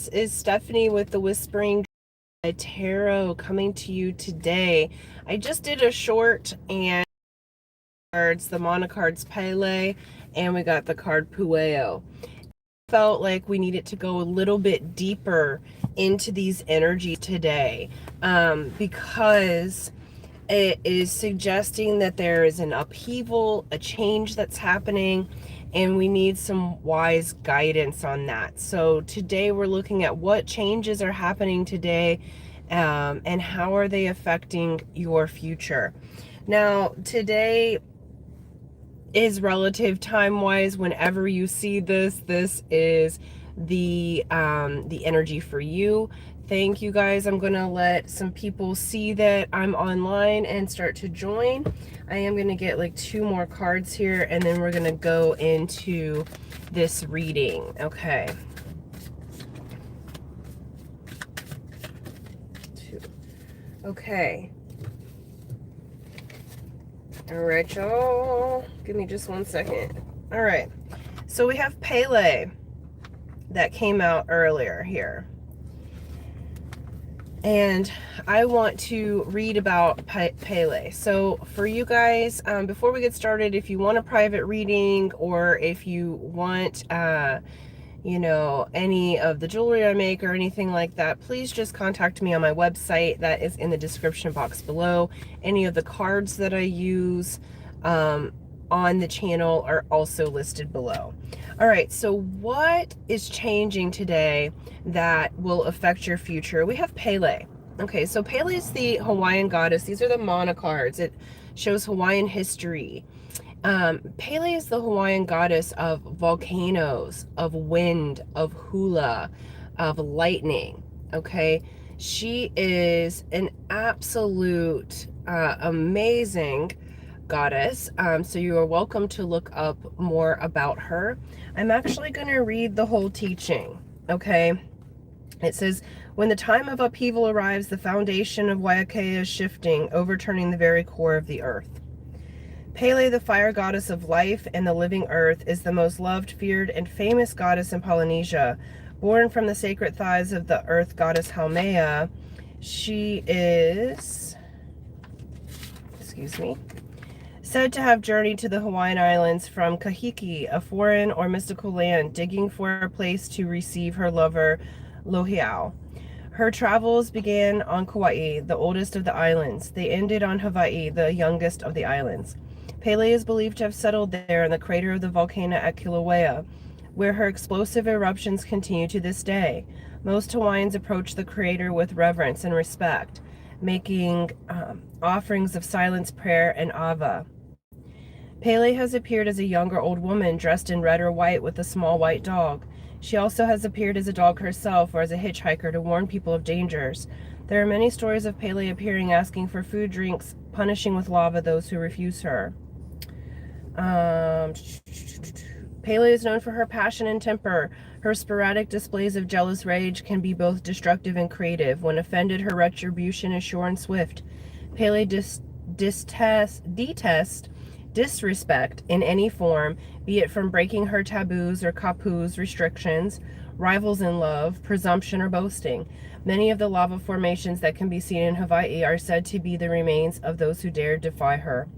this is Stephanie with the Whispering Tarot coming to you today. I just did a short and cards, the monocards Pele, and we got the card Pueo. Felt like we needed to go a little bit deeper into these energies today because it is suggesting that there is an upheaval, a change that's happening, and we need some wise guidance on that. So today we're looking at what changes are happening today and how are they affecting your future. Now, today is relative time-wise. Whenever you see this is the energy for you. Thank you guys. I'm gonna let some people see that I'm online and start to join. I am gonna get like 2 more cards here and then we're gonna go into this reading. Okay. 2. Okay. All right, y'all. Give me just 1 second. All right. So we have Pele that came out earlier here. And I want to read about Pele. So for you guys, before we get started, if you want a private reading or if you want, you know, any of the jewelry I make or anything like that, please just contact me on my website. That is in the description box below. Any of the cards that I use on the channel are also listed below. All right, so what is changing today that will affect your future? We have Pele. Okay, so Pele is the Hawaiian goddess. These are the mana cards. It shows Hawaiian history. Pele is the Hawaiian goddess of volcanoes, of wind, of hula, of lightning. Okay, she is an absolute amazing goddess. So you are welcome to look up more about her. I'm actually going to read the whole teaching. Okay, it says, when the time of upheaval arrives, the foundation of Waiakea is shifting, overturning the very core of the earth. Pele, the fire goddess of life and the living earth, is the most loved, feared, and famous goddess in Polynesia. Born from the sacred thighs of the earth goddess Haumea, she is, said to have journeyed to the Hawaiian Islands from Kahiki, a foreign or mystical land, digging for a place to receive her lover, Lohiau. Her travels began on Kauai, the oldest of the islands. They ended on Hawaii, the youngest of the islands. Pele is believed to have settled there in the crater of the volcano at Kilauea, where her explosive eruptions continue to this day. Most Hawaiians approach the crater with reverence and respect, making offerings of silence, prayer, and ava. Pele has appeared as a young or old woman dressed in red or white with a small white dog. She also has appeared as a dog herself or as a hitchhiker to warn people of dangers. There are many stories of Pele appearing asking for food, drinks, punishing with lava those who refuse her. Pele is known for her passion and temper. Her sporadic displays of jealous rage can be both destructive and creative. When offended, her retribution is sure and swift. Pele detests disrespect in any form, be it from breaking her taboos or kapus restrictions, rivals in love, presumption, or boasting. Many of the lava formations that can be seen in Hawaii are said to be the remains of those who dared defy her.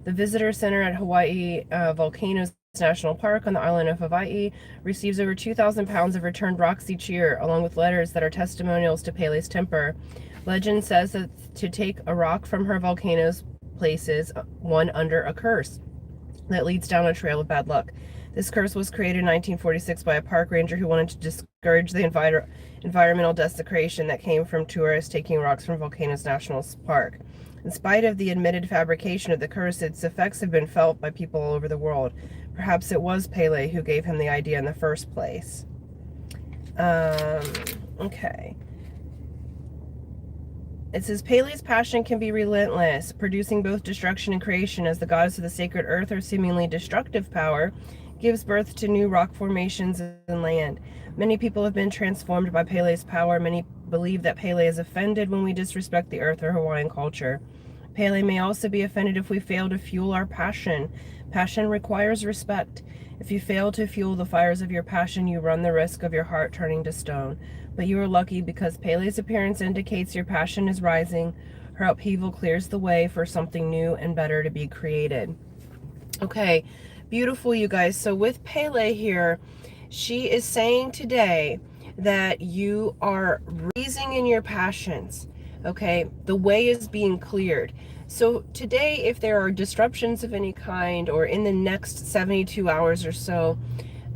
The Visitor Center at Hawaii Volcanoes National Park on the island of Hawaii receives over 2,000 pounds of returned rocks each year, along with letters that are testimonials to Pele's temper. Legend says that to take a rock from her volcanoes places one under a curse that leads down a trail of bad luck. This curse was created in 1946 by a park ranger who wanted to discourage the environmental desecration that came from tourists taking rocks from Volcanoes National Park. In spite of the admitted fabrication of the curse, its effects have been felt by people all over the world. Perhaps it was Pele who gave him the idea in the first place. Okay. It says, Pele's passion can be relentless, producing both destruction and creation, as the goddess of the sacred earth, her seemingly destructive power gives birth to new rock formations and land. Many people have been transformed by Pele's power. Many believe that Pele is offended when we disrespect the earth or Hawaiian culture. Pele may also be offended if we fail to fuel our passion. Passion requires respect. If you fail to fuel the fires of your passion, you run the risk of your heart turning to stone. But you are lucky because Pele's appearance indicates your passion is rising. Her upheaval clears the way for something new and better to be created. Okay, beautiful, you guys. So with Pele here, she is saying today that you are raising in your passions. Okay, the way is being cleared. So today, if there are disruptions of any kind, or in the next 72 hours or so,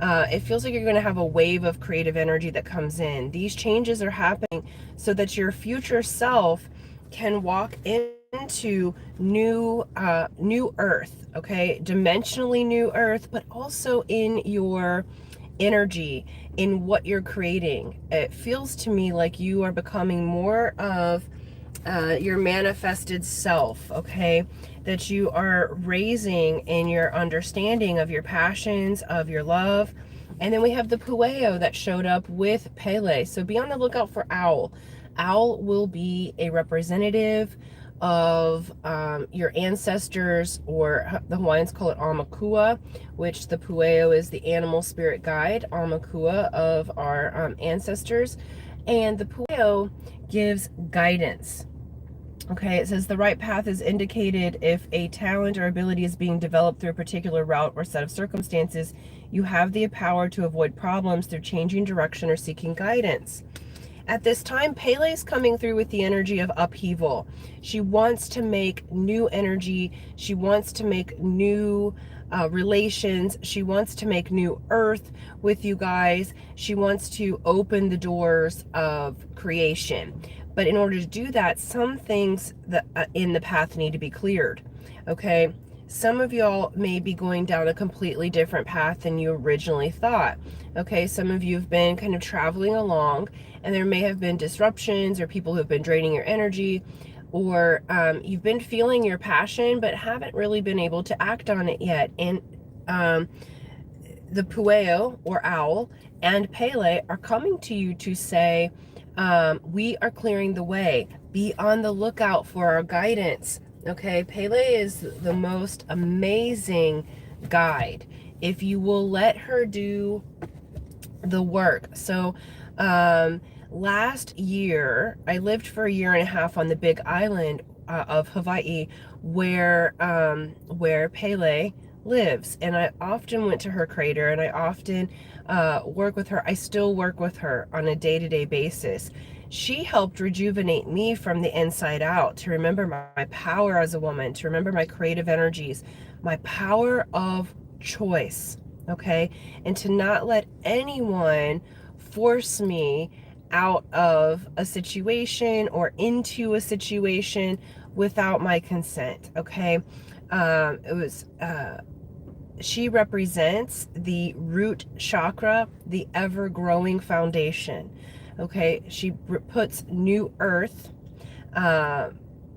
it feels like you're going to have a wave of creative energy that comes in. These changes are happening so that your future self can walk into new earth, okay, dimensionally new earth, but also in your energy, in what you're creating. It feels to me like you are becoming more of your manifested self, okay, that you are raising in your understanding of your passions, of your love. And then we have the Pueo that showed up with Pele. So be on the lookout for Owl. Owl will be a representative of your ancestors, or the Hawaiians call it Aumakua, which the Pueo is the animal spirit guide, Aumakua, of our ancestors. And the Pueo gives guidance. Okay, it says the right path is indicated if a talent or ability is being developed through a particular route or set of circumstances. You have the power to avoid problems through changing direction or seeking guidance. At this time, Pele is coming through with the energy of upheaval. She wants to make new energy. She wants to make new relations. She wants to make new earth with you guys. She wants to open the doors of creation. But in order to do that, some things that in the path need to be cleared. Okay, some of y'all may be going down a completely different path than you originally thought. Okay, some of you have been kind of traveling along, and there may have been disruptions or people who have been draining your energy, or you've been feeling your passion but haven't really been able to act on it yet. And the Pueo, or Owl, and Pele are coming to you to say, we are clearing the way. Be on the lookout for our guidance. Okay, Pele is the most amazing guide if you will let her do the work. So last year I lived for a year and a half on the big island of Hawaii, where Pele lives, and I often went to her crater, and I often work with her. I still work with her on a day-to-day basis. She helped rejuvenate me from the inside out, to remember my power as a woman, to remember my creative energies, my power of choice, okay, and to not let anyone force me out of a situation or into a situation without my consent. Okay, she represents the root chakra, the ever-growing foundation. Okay, she puts new earth,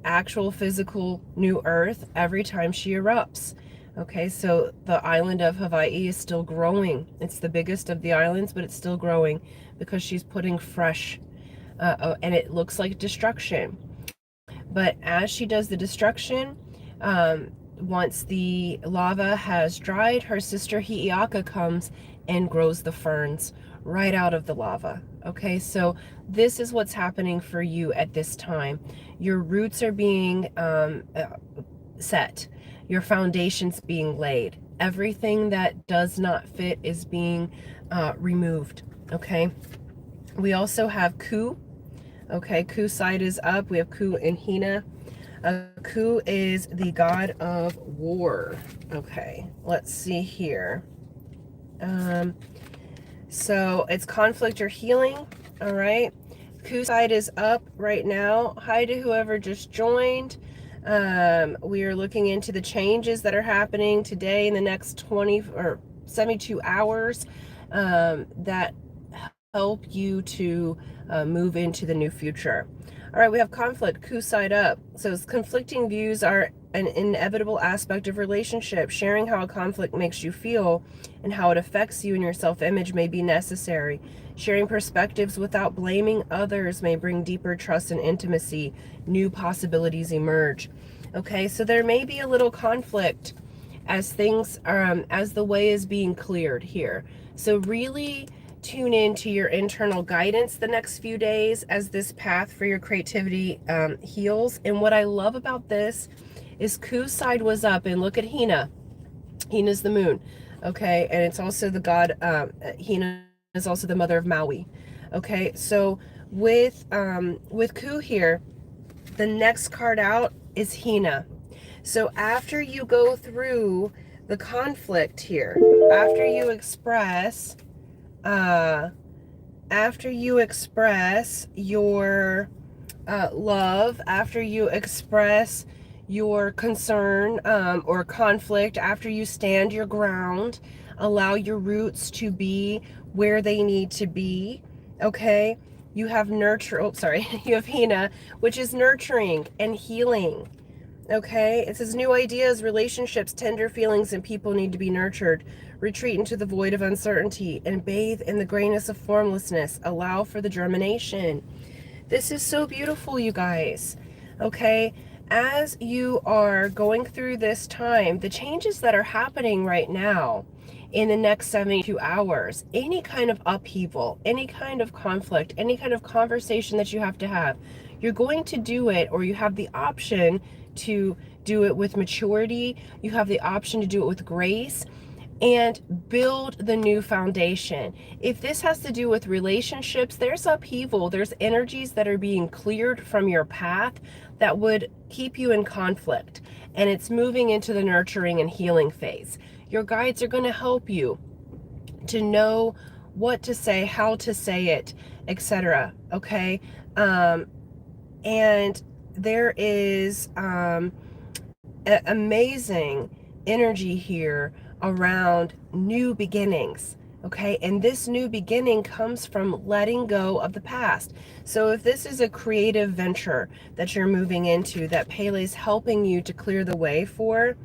actual physical new earth, every time she erupts. Okay, so the island of Hawaii is still growing. It's the biggest of the islands, but it's still growing because she's putting fresh, and it looks like destruction. But as she does the destruction, once the lava has dried, her sister Hi'iaka comes and grows the ferns right out of the lava. Okay, so this is what's happening for you at this time. Your roots are being set. Your foundation's being laid. Everything that does not fit is being removed. Okay, we also have Ku. Okay, Ku side is up. We have Ku and Hina. Ku is the god of war. Okay, let's see here. So it's conflict or healing. All right, Ku side is up right now. Hi to whoever just joined. We are looking into the changes that are happening today in the next 20 or 72 hours that help you to move into the new future. All right, we have conflict, Ku side up. So conflicting views are an inevitable aspect of relationship. Sharing how a conflict makes you feel and how it affects you and your self-image may be necessary. Sharing perspectives without blaming others may bring deeper trust and intimacy. New possibilities emerge. Okay, so there may be a little conflict as things as the way is being cleared here. So really tune into your internal guidance the next few days as this path for your creativity heals. And what I love about this is Ku's side was up, and look at Hina. Hina's the moon, okay? And it's also the god, Hina is also the mother of Maui, okay? So with Ku here, the next card out is Hina. So after you go through the conflict here, after you express your love, after you express your concern or conflict, after you stand your ground, allow your roots to be where they need to be, okay? You have you have Hina, which is nurturing and healing. Okay, it says new ideas, relationships, tender feelings, and people need to be nurtured. Retreat into the void of uncertainty and bathe in the grayness of formlessness. Allow for the germination. This is so beautiful, you guys. Okay, as you are going through this time, the changes that are happening right now in the next 72 hours, any kind of upheaval, any kind of conflict, any kind of conversation that you have to have, you're going to do it, or you have the option to do it with maturity. You have the option to do it with grace and build the new foundation. If this has to do with relationships, there's upheaval. There's energies that are being cleared from your path that would keep you in conflict. And it's moving into the nurturing and healing phase. Your guides are going to help you to know what to say, how to say it, etc. Okay? And there is amazing energy here around new beginnings, okay? And this new beginning comes from letting go of the past. So if this is a creative venture that you're moving into, that Pele's helping you to clear the way for,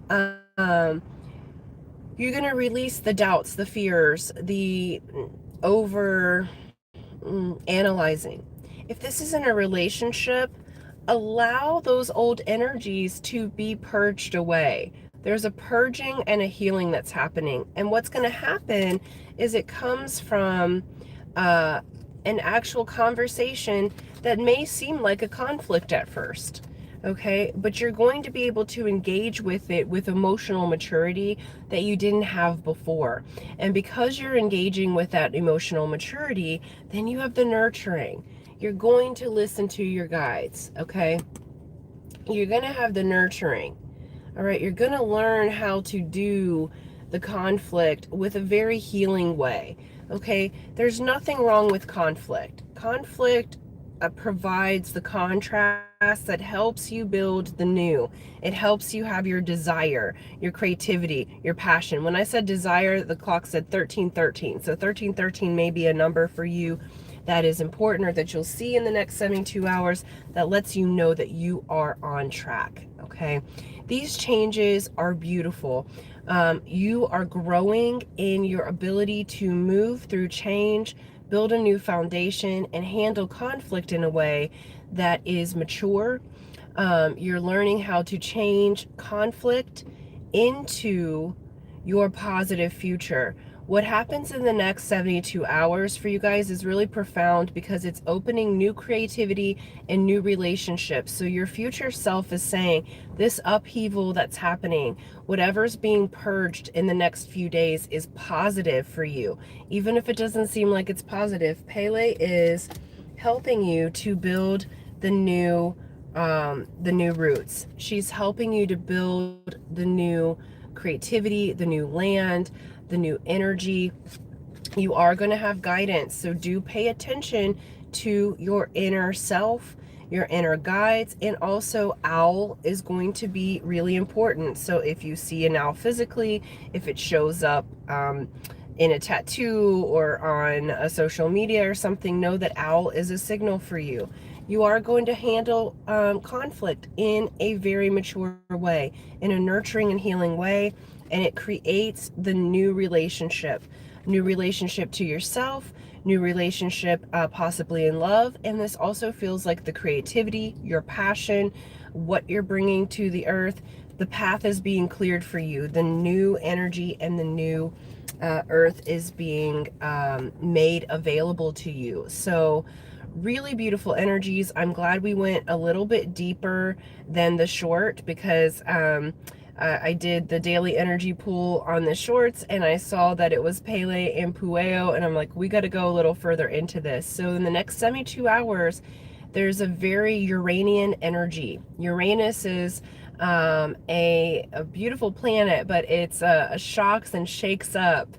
you're going to release the doubts, the fears, the over analyzing. If this is in a relationship, allow those old energies to be purged away. There's a purging and a healing that's happening. And what's going to happen is it comes from an actual conversation that may seem like a conflict at first. Okay, but you're going to be able to engage with it with emotional maturity that you didn't have before. And because you're engaging with that emotional maturity, then you have the nurturing. You're going to listen to your guides, okay? You're going to have the nurturing. All right, you're going to learn how to do the conflict with a very healing way. Okay, there's nothing wrong with conflict. Conflict provides the contrast that helps you build the new. It helps you have your desire, your creativity, your passion. When I said desire, the clock said 1313. So 1313 may be a number for you that is important, or that you'll see in the next 72 hours that lets you know that you are on track. Okay, these changes are beautiful. You are growing in your ability to move through change, build a new foundation, and handle conflict in a way that is mature. You're learning how to change conflict into your positive future. What happens in the next 72 hours for you guys is really profound because it's opening new creativity and new relationships. So your future self is saying this upheaval that's happening, whatever's being purged in the next few days, is positive for you. Even if it doesn't seem like it's positive, Pele is helping you to build the new roots. She's helping you to build the new creativity, the new land, the new energy. You are going to have guidance, so do pay attention to your inner self, your inner guides, and also owl is going to be really important. So if you see an owl physically, if it shows up in a tattoo or on a social media or something, know that owl is a signal for you. You are going to handle conflict in a very mature way, in a nurturing and healing way, and it creates the new relationship to yourself, new relationship possibly in love. And this also feels like the creativity, your passion, what you're bringing to the earth. The path is being cleared for you, the new energy and the new Earth is being made available to you. So really beautiful energies. I'm glad we went a little bit deeper than the short, because I did the daily energy pool on the shorts and I saw that it was Pele and Pueo, and I'm like, we got to go a little further into this. So in the next 72 hours, there's a very Uranian energy. Uranus is a beautiful planet, but it's shocks and shakes up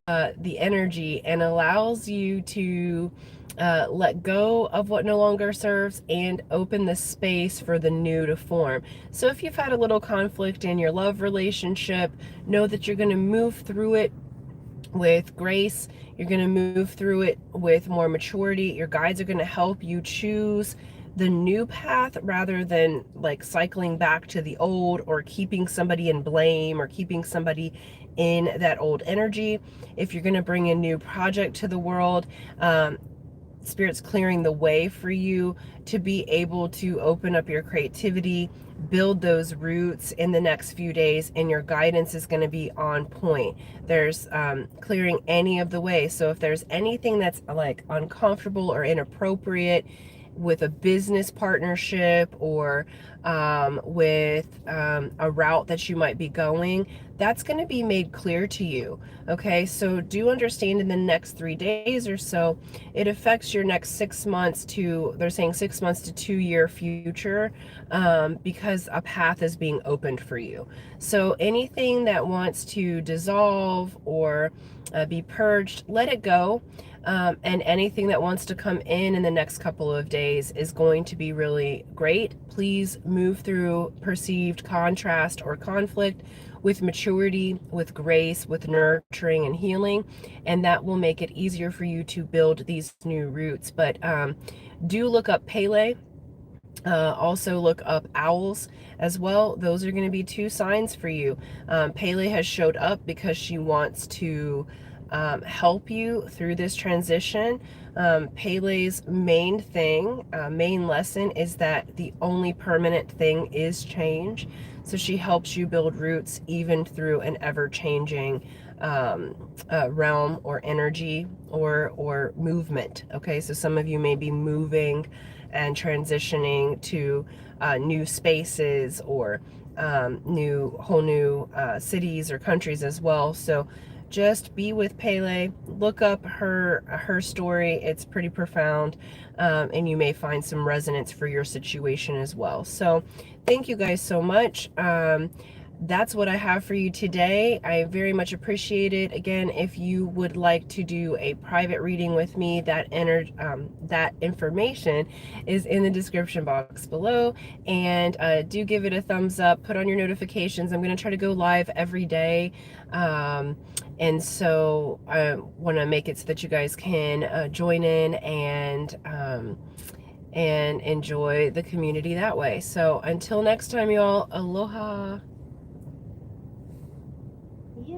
the energy and allows you to let go of what no longer serves and open the space for the new to form. So if you've had a little conflict in your love relationship, know that you're going to move through it with grace. You're going to move through it with more maturity. Your guides are going to help you choose the new path rather than like cycling back to the old, or keeping somebody in blame, or keeping somebody in that old energy. If you're going to bring a new project to the world, Spirit's clearing the way for you to be able to open up your creativity, build those roots in the next few days, and your guidance is going to be on point. There's clearing any of the way. So if there's anything that's like uncomfortable or inappropriate with a business partnership, or with a route that you might be going, that's going to be made clear to you. Okay, so do understand in the next 3 days or so, it affects your next 6 months to, they're saying 6 months to 2-year future, because a path is being opened for you. So anything that wants to dissolve or be purged, let it go. And anything that wants to come in the next couple of days is going to be really great. Please move through perceived contrast or conflict with maturity, with grace, with nurturing and healing, and that will make it easier for you to build these new roots. But do look up Pele. Also look up owls as well. Those are going to be 2 signs for you. Pele has showed up because she wants to help you through this transition. Pele's main lesson is that the only permanent thing is change. So she helps you build roots even through an ever-changing realm or energy or movement. Okay, so some of you may be moving and transitioning to new spaces, or whole new cities or countries as well. So just be with Pele, look up her story. It's pretty profound, and you may find some resonance for your situation as well. So thank you guys so much. That's what I have for you today. I very much appreciate it. Again, if you would like to do a private reading with me, that information is in the description box below. And do give it a thumbs up, put on your notifications. I'm going to try to go live every day. And so I want to make it so that you guys can join in and enjoy the community that way. So until next time, y'all, aloha.